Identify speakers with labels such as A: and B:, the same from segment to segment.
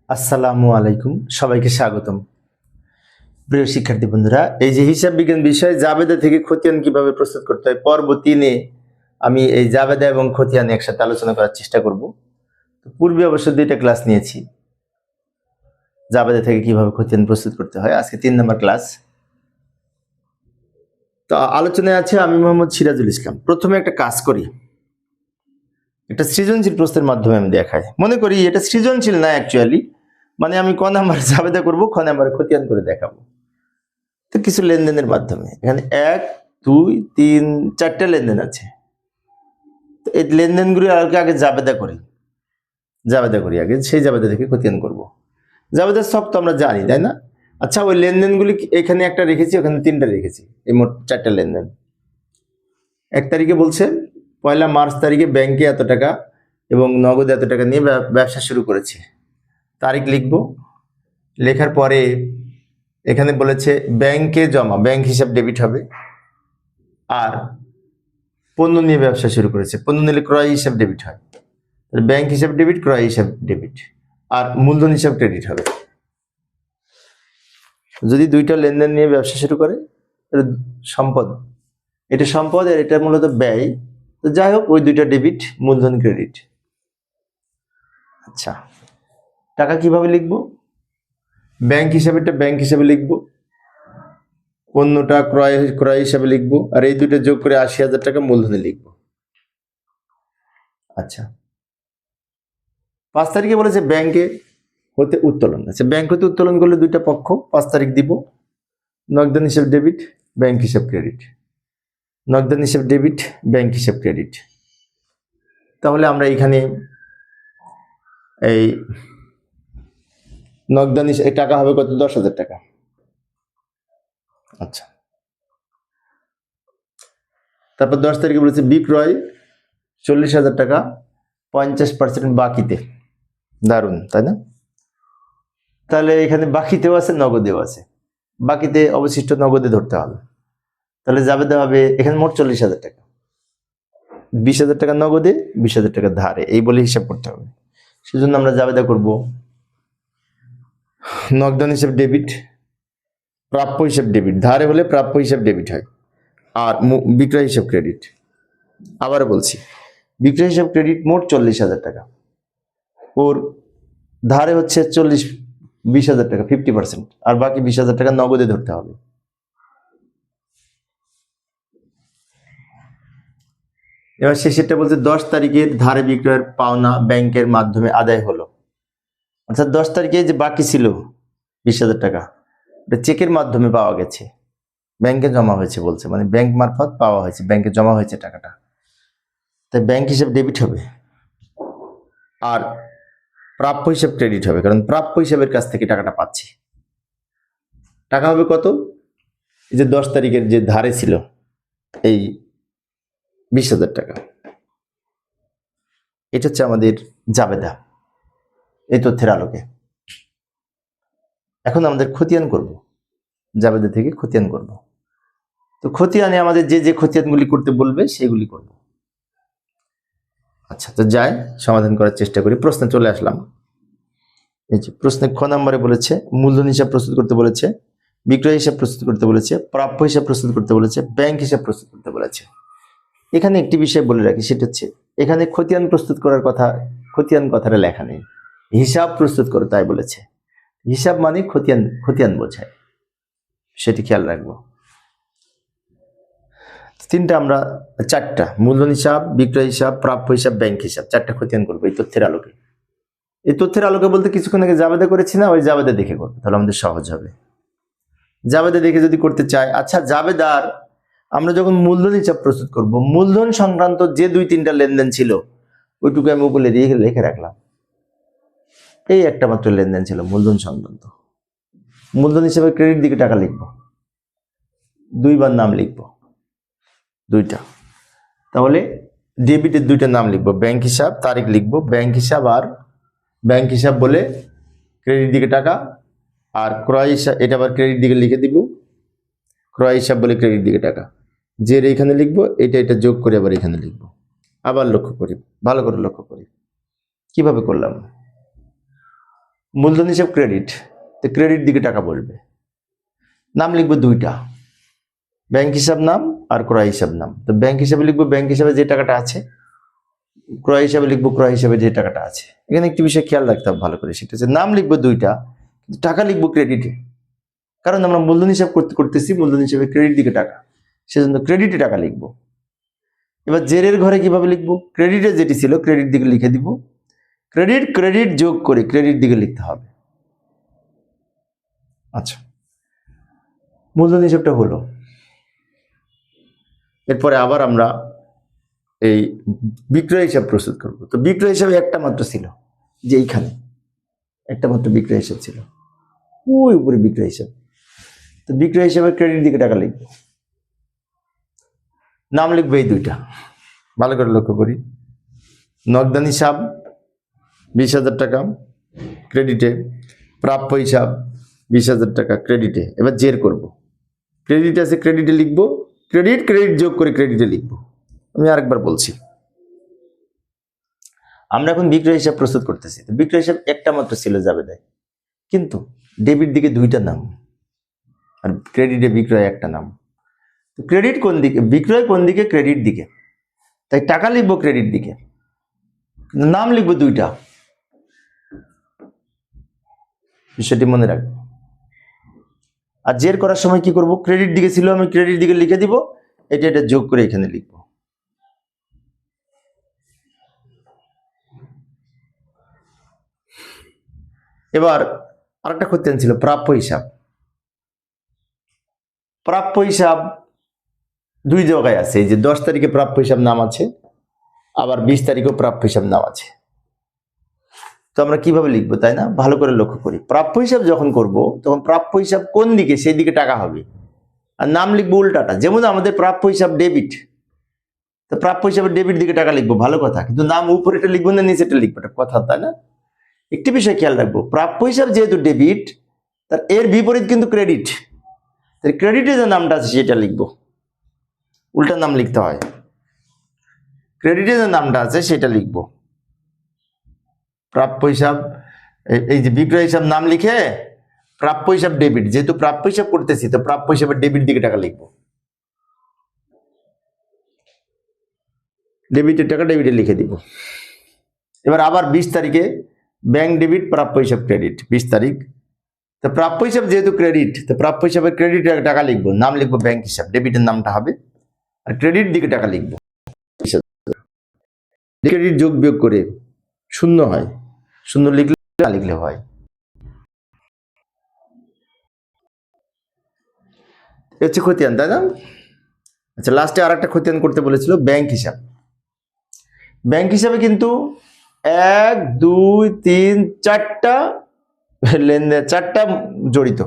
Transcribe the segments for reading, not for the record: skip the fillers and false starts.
A: আসসালামু আলাইকুম, সবাইকে স্বাগতম। প্রিয় শিক্ষার্থী বন্ধুরা, এই যে হিসাব বিজ্ঞান বিষয়ে জাবেদা থেকে খতিয়ান কিভাবে প্রস্তুত করতে হয় পর্ব 3-এ আমি এই জাবেদা এবং খতিয়ান একসাথে আলোচনা করার চেষ্টা করব। পূর্বে অবশ্য 2টা ক্লাস নিয়েছি জাবেদা থেকে কিভাবে খতিয়ান প্রস্তুত করতে হয়। আজকে 3 নম্বর ক্লাস। তো আলোচনায় আছে আমি মোহাম্মদ সিরাজুল ইসলাম। প্রথমে একটা কাজ করি, একটা সৃজনশীল প্রশ্নের মাধ্যমে আমি দেখাই। মনে করি এটা সৃজনশীল না, অ্যাকচুয়ালি মানে আমি ক নাম্বার জাবেদা করব, খ নাম্বার খতিয়ান করে দেখাবো। তো কিছু লেনদেনের মাধ্যমে এখানে 1 2 3 4টে লেনদেন আছে। তো এই লেনদেনগুলি আগে জাবেদা করি আগে, সেই জাবেদা থেকে খতিয়ান করব। জাবেদার সব তো আমরা জানি, তাই না? আচ্ছা, ওই লেনদেনগুলি এখানে একটা রেখেছি, ওখানে 3টা রেখেছি, এই মোট 4টে লেনদেন। 1 তারিখে বলছে 1 মার্চ তারিখে ব্যাংকে এত টাকা এবং নগদে এত টাকা নিয়ে ব্যবসা শুরু করেছে। তারিখ লিখব, লেখার পরে এখানে বলেছে ব্যাংকে জমা, ব্যাংক হিসাব ডেবিট হবে। আর পণ্য নিয়ে ব্যবসা শুরু করেছে, পণ্য নিলে ক্রয় হিসাব ডেবিট হয়, তাহলে ব্যাংক হিসাব ডেবিট, ক্রয় হিসাব ডেবিট, আর মূলধন হিসাব ক্রেডিট হবে। যদি 2টা লেনদেন নিয়ে ব্যবসা শুরু করে, সম্পদ, এটা সম্পদ আর এটা মূলত ব্যয়। তো যাই হোক, ওই 2টা ডেবিট, মূলধন ক্রেডিট। আচ্ছা, টাকা কিভাবে লিখবো? ব্যাংক হিসাবেটা ব্যাংক হিসাবে লিখবো, পণ্যটা ক্রয় হিসাবে লিখবো, আর এই 2টা যোগ করে 80,000 টাকা মূলধনে লিখবো। আচ্ছা, 5 তারিখে বলেছে ব্যাংকে হতে উত্তোলন। আচ্ছা, ব্যাংক হতে উত্তোলন করলে 2টা পক্ষ, 5 তারিখ দিব। নগদান হিসাব ডেবিট, ব্যাংক হিসাব ক্রেডিট, নগদান হিসাব ডেবিট, ব্যাংক হিসাব ক্রেডিট। তাহলে আমরা এখানে এই নগদান হিসাব টাকা হবে কত? 10,000 টাকা। আচ্ছা, তারপর 10 তারিখে বলেছে বিক্রয় 40,000 টাকা, 50% বাকিতে। দারুণ, তাই না? তাহলে এখানে বাকিতেও আছে, নগদেও আছে। বাকিতে অবশিষ্ট নগদে ধরতে হবে, তাহলে জাবেদা হবে এখানে মোট 40,000 টাকা। 20,000 টাকা নগদে, 20,000 টাকা ধারে, এই বলে হিসাব করতে হবে। সেজন্য আমরা জাবেদা করব নগদান হিসাব ডেবিট, প্রাপ্য হিসাব ডেবিট, ধারে হলে প্রাপ্য হিসাব ডেবিট হয়, আর বিক্রয় হিসাব ক্রেডিট। আবার বলছি, বিক্রয় হিসাব ক্রেডিট মোট 40,000 টাকা, ওর ধারে হচ্ছে 20,000 টাকা, 50%, আর বাকি 20,000 টাকা নগদে ধরতে হবে। এবার শেষেরটা বলছে 10 তারিখের ধারে বিক্রয়ের পাওনা ব্যাংকের মাধ্যমে আদায় হলো। অর্থাৎ 10 তারিখে যে বাকি ছিল 20,000 টাকা, এটা চেকের মাধ্যমে পাওয়া গেছে, ব্যাংকে জমা হয়েছে বলছে, মানে ব্যাংক মারফত পাওয়া হয়েছে, ব্যাংকে জমা হয়েছে টাকাটা, তাই ব্যাংক হিসাব ডেবিট হবে। আর প্রাপ্য হিসাব ক্রেডিট হবে, কারণ প্রাপ্য হিসাবের কাছ থেকে টাকাটা পাচ্ছি। টাকা হবে কত? এই যে 10 তারিখের যে ধারে ছিল এই 20,000 টাকা, এটা হচ্ছে আমাদের জাবেদা এই তথ্যের আলোকে। এখন আমাদের খতিয়ান করব, জাবেদা থেকে খতিয়ান করব। তো খতিয়ানে আমাদের যে যে খতিয়ানগুলি করতে বলবে সেগুলি করব। আচ্ছা, তো যাই সমাধান করার চেষ্টা করি। প্রশ্নে চলে আসলাম। এই যে প্রশ্নে খ নম্বরে বলেছে মূলধন হিসাব প্রস্তুত করতে বলেছে, বিক্রয় হিসাব প্রস্তুত করতে বলেছে, প্রাপ্য হিসাব প্রস্তুত করতে বলেছে, ব্যাংক হিসাব প্রস্তুত করতে বলেছে। এখানে একটি বিষয় বলে রাখি, সেটা হচ্ছে এখানে খতিয়ান প্রস্তুত করার কথা, খতিয়ান কথাটা লেখা নেই, হিসাব প্রস্তুত করো তাই বলেছে। হিসাব মানে খতিয়ান, খতিয়ান বোঝায়, সেটি খেয়াল রাখবো। 3টা আমরা 4টা মূলধন হিসাব, বিক্রয় হিসাব, প্রাপ্য হিসাব, ব্যাংক হিসাব, 4টা খতিয়ান করবো এই তথ্যের আলোকে। এই তথ্যের আলোকে বলতে কিছুক্ষণ আগে জাবেদা করেছি না, ওই জাবেদা দেখে করবো, তাহলে আমাদের সহজ হবে। জাবেদা দেখে যদি করতে চাই, আচ্ছা জাবেদার আমরা যখন মূলধন হিসাব প্রস্তুত করব, মূলধন সংক্রান্ত যে 2-3টা লেনদেন ছিল ওইটুকু আমি উপরে দিয়ে লিখে রাখলাম। এই একটা মাত্র লেনদেন ছিল মূলধন সংক্রান্ত। মূলধন হিসাবে ক্রেডিট দিকে টাকা লিখবো, 2বার নাম লিখবো, 2টা। তাহলে ডেবিটের 2টা নাম লিখবো, ব্যাংক হিসাব, তারিখ লিখবো, ব্যাংক হিসাব, আর ব্যাংক হিসাব বলে ক্রেডিট দিকে টাকা, আর ক্রয় হিসাব এটা আবার ক্রেডিট দিকে লিখে দিব, ক্রয় হিসাব বলে ক্রেডিট দিকে টাকা, যে এখানে লিখবো, এটা যোগ করে আবার এখানে লিখবো। আবার লক্ষ্য করি, ভালো করে লক্ষ্য করি কিভাবে করলাম। মূলধন হিসাব ক্রেডিট, তো ক্রেডিট দিকে টাকা বলবে। নাম লিখবো দুইটা, ব্যাংক হিসাব নাম আর ক্রয় হিসাব নাম। তো ব্যাংক হিসাবে লিখবো ব্যাংক হিসাবে যে টাকাটা আছে, ক্রয় হিসাবে লিখবো ক্রয় হিসাবে যে টাকাটা আছে। এখানে একটি বিষয় খেয়াল রাখতে হবে ভালো করে, সেটা হচ্ছে নাম লিখবো দুইটা, টাকা লিখবো ক্রেডিটে, কারণ আমরা মূলধন হিসাব করতেছি, মূলধন হিসাবে ক্রেডিট দিকে টাকা, সেজন্য ক্রেডিটে টাকা লিখবো। এবার জেরের ঘরে কিভাবে লিখবো, ক্রেডিটে যেটি ছিল ক্রেডিট দিকে লিখে দিব, ক্রেডিট ক্রেডিট যোগ করে ক্রেডিট দিকে লিখতে হবে। আচ্ছা, মূলধন হিসাবটা হলো। এরপরে আবার আমরা এই বিক্রয় হিসাব প্রস্তুত করব। তো বিক্রয় হিসাবে একটা মাত্র ছিল, যে এইখানে একটা মাত্র বিক্রয় হিসাব ছিল, ওই উপরে বিক্রয় হিসাব। তো বিক্রয় হিসাবে ক্রেডিট দিকে টাকা লিখবো, নাম লিখবো এই দুইটা, ভালো করে লক্ষ্য করি। নগদান হিসাব 20,000 টাকা ক্রেডিটে, প্রাপ্য হিসাব 20,000 টাকা ক্রেডিটে। এবার জের করব, ক্রেডিট আছে ক্রেডিটে লিখবো, ক্রেডিট ক্রেডিট যোগ করে ক্রেডিটে লিখবো। আমি আরেকবার বলছি, আমরা এখন বিক্রয় হিসাব প্রস্তুত করতেছি। তো বিক্রয় হিসাব একটা মাত্র ছিল জাবেদায়, কিন্তু ডেবিট দিকে দুইটা নাম আর ক্রেডিটে বিক্রয় একটা নাম। তো ক্রেডিট কোন দিকে, বিক্রয় কোন দিকে, ক্রেডিট দিকে, তাই টাকা লিখবো ক্রেডিট দিকে, নাম লিখবো দুইটা। বিষয়টি মনে রাখবো। আর জের করার সময় কি করব, ক্রেডিট দিকে ছিল আমি ক্রেডিট দিকে লিখে দিব, এটা যোগ করে এখানে লিখবো। এবার আরেকটা খতিয়ান ছিল প্রাপ্য হিসাব। প্রাপ্য হিসাব দুই জায়গায় আছে, এই যে 10 তারিখে প্রাপ্য হিসাব নাম আছে, আবার 20 তারিখেও প্রাপ্য হিসাব নাম আছে। তো আমরা কিভাবে লিখবো, তাই না? ভালো করে লক্ষ্য করি। প্রাপ্য হিসাব যখন করব তখন প্রাপ্য হিসাব কোন দিকে সেই দিকে টাকা হবে, আর নাম লিখবো উল্টাটা। যেমন আমাদের প্রাপ্য হিসাব ডেবিট, তো প্রাপ্য হিসাবে ডেবিট দিকে টাকা লিখবো, ভালো কথা, কিন্তু নাম উপরেটা লিখবো না নিচেটা লিখবো, এটা কথা, তাই না? একটি বিষয় খেয়াল রাখবো, প্রাপ্য হিসাব যেহেতু ডেবিট, তার এর বিপরীত কিন্তু ক্রেডিট, তাই ক্রেডিটে যে নামটা আছে সেটা লিখবো, উল্টা নাম লিখতে হয়। ক্রেডিটে যে নামটা আছে সেটা লিখবো। প্রাপ্য হিসাব, এই যে বিক্রয় হিসাব নাম লিখে প্রাপ্য হিসাব ডেবিট, যেহেতু প্রাপ্য হিসাব করতেছি তো প্রাপ্য হিসাবে ডেবিট দিকে টাকা লিখবো, ডেবিটের টাকা ডেবিটে লিখে দিব। এবার আবার 20 তারিখে ব্যাংক ডেবিট, প্রাপ্য হিসাব ক্রেডিট, 20 তারিখ। তো প্রাপ্য হিসাব যেহেতু ক্রেডিট, তো প্রাপ্য হিসাবে ক্রেডিট টাকা লিখবো, নাম লিখবো ব্যাংক হিসাব, ডেবিটের নামটা হবে, আর ক্রেডিট দিকে টাকা লিখবো। ক্রেডিট যোগ বিয়োগ করে শূন্য হয়, শূন্য লিখলে না লিখলে হয়। হচ্ছে খতিয়ান, তাই না? আচ্ছা, লাস্টে আর একটা খতিয়ান করতে বলেছিল ব্যাংক হিসাব। ব্যাংক হিসাবে কিন্তু 1 2 3 4টা লেনদেন, 4টা জড়িত,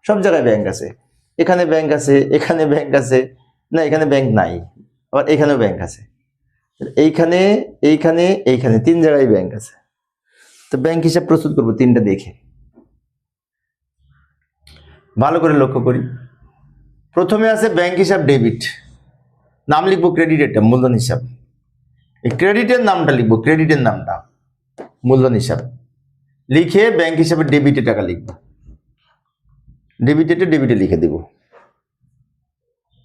A: সব জায়গায় ব্যাংক আছে। এখানে ব্যাংক আছে, এখানে ব্যাংক আছে, না এখানে ব্যাংক নাই, আবার এখানেও ব্যাংক আছে, এইখানে এইখানে এইখানে 3 জায়গায় ব্যাংক আছে। তো ব্যাংক হিসাব প্রস্তুত করবো 3টা দেখে, ভালো করে লক্ষ্য করি। প্রথমে আছে ব্যাংক হিসাব ডেবিট, নাম লিখবো ক্রেডিটেরটা, মূলধন হিসাব। এই ক্রেডিটের নামটা লিখবো, ক্রেডিটের নামটা মূলধন হিসাব লিখে ব্যাংক হিসাবে ডেবিটে টাকা লিখবো, ডেবিটেটা ডেবিটে লিখে দিব।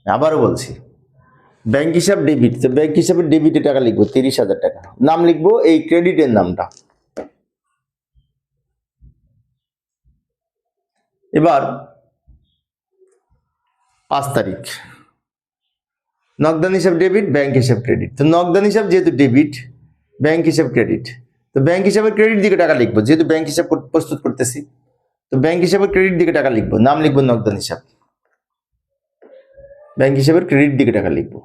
A: আবারও বলছি, ব্যাংক হিসাব ডেবিট, তো ব্যাংক হিসাবে ডেবিটে টাকা লিখবো 30,000 টাকা, নাম লিখবো এই ক্রেডিটের নামটা। এবার 5 তারিখ নগদান হিসাব ডেবিট, ব্যাংক হিসাব ক্রেডিট। তো নগদান হিসাব যেহেতু ডেবিট, ব্যাংক হিসাব ক্রেডিট, তো ব্যাংক হিসাবে ক্রেডিট দিকে টাকা লিখবো, যেহেতু ব্যাংক হিসাব প্রস্তুত করতেছি, তো ব্যাংক হিসাবে ক্রেডিট দিকে টাকা লিখবো, নাম লিখবো নগদান হিসাব, ব্যাংক হিসাবের ক্রেডিট দিকে টাকা লিখবো।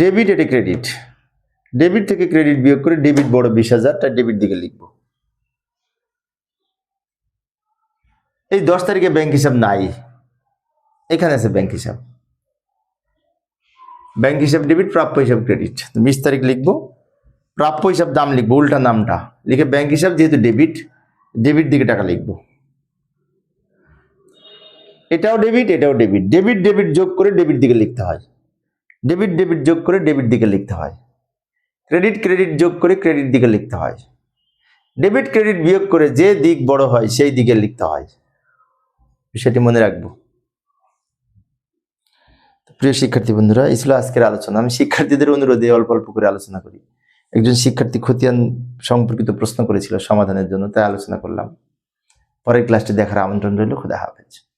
A: ডেবিট, এটা ক্রেডিট, ডেবিট থেকে ক্রেডিট বিয়োগ করে ডেবিট বড় 20,000, তার ডেবিট দিকে লিখবো। এই 10 তারিখে ব্যাংক হিসাব নাই, এখানে আছে ব্যাংক হিসাব, ব্যাংক হিসাব ডেবিট, প্রাপ্য হিসাব ক্রেডিট। 20 তারিখ লিখবো, প্রাপ্য হিসাব দাম লিখবো, উল্টা নামটা লিখে ব্যাংক হিসাব যেহেতু ডেবিট, ডেবিট দিকে টাকা লিখবো। এটাও ডেবিট, এটাও ডেবিট, ডেবিট ডেবিট যোগ করে ডেবিট দিকে লিখতে হয়, ডেবিট ডেবিট যোগ করে ডেবিট দিকে লিখতে হয়, ক্রেডিট ক্রেডিট যোগ করে ক্রেডিট দিকে লিখতে হয়। ডেবিট ক্রেডিট বিয়োগ করে যে দিক বড় হয় সেই দিকে লিখতে হয়, বিষয়টি মনে রাখবো। প্রিয় শিক্ষার্থী বন্ধুরা, এই ছিল আজকের আলোচনা। আমি শিক্ষার্থীদের অনুরোধে অল্প অল্প করে আলোচনা করি। একজন শিক্ষার্থী খতিয়ান সম্পর্কিত প্রশ্ন করেছিল সমাধানের জন্য, তাই আলোচনা করলাম। পরের ক্লাসটি দেখার আমন্ত্রণ রইল। খুদা হাফেজ।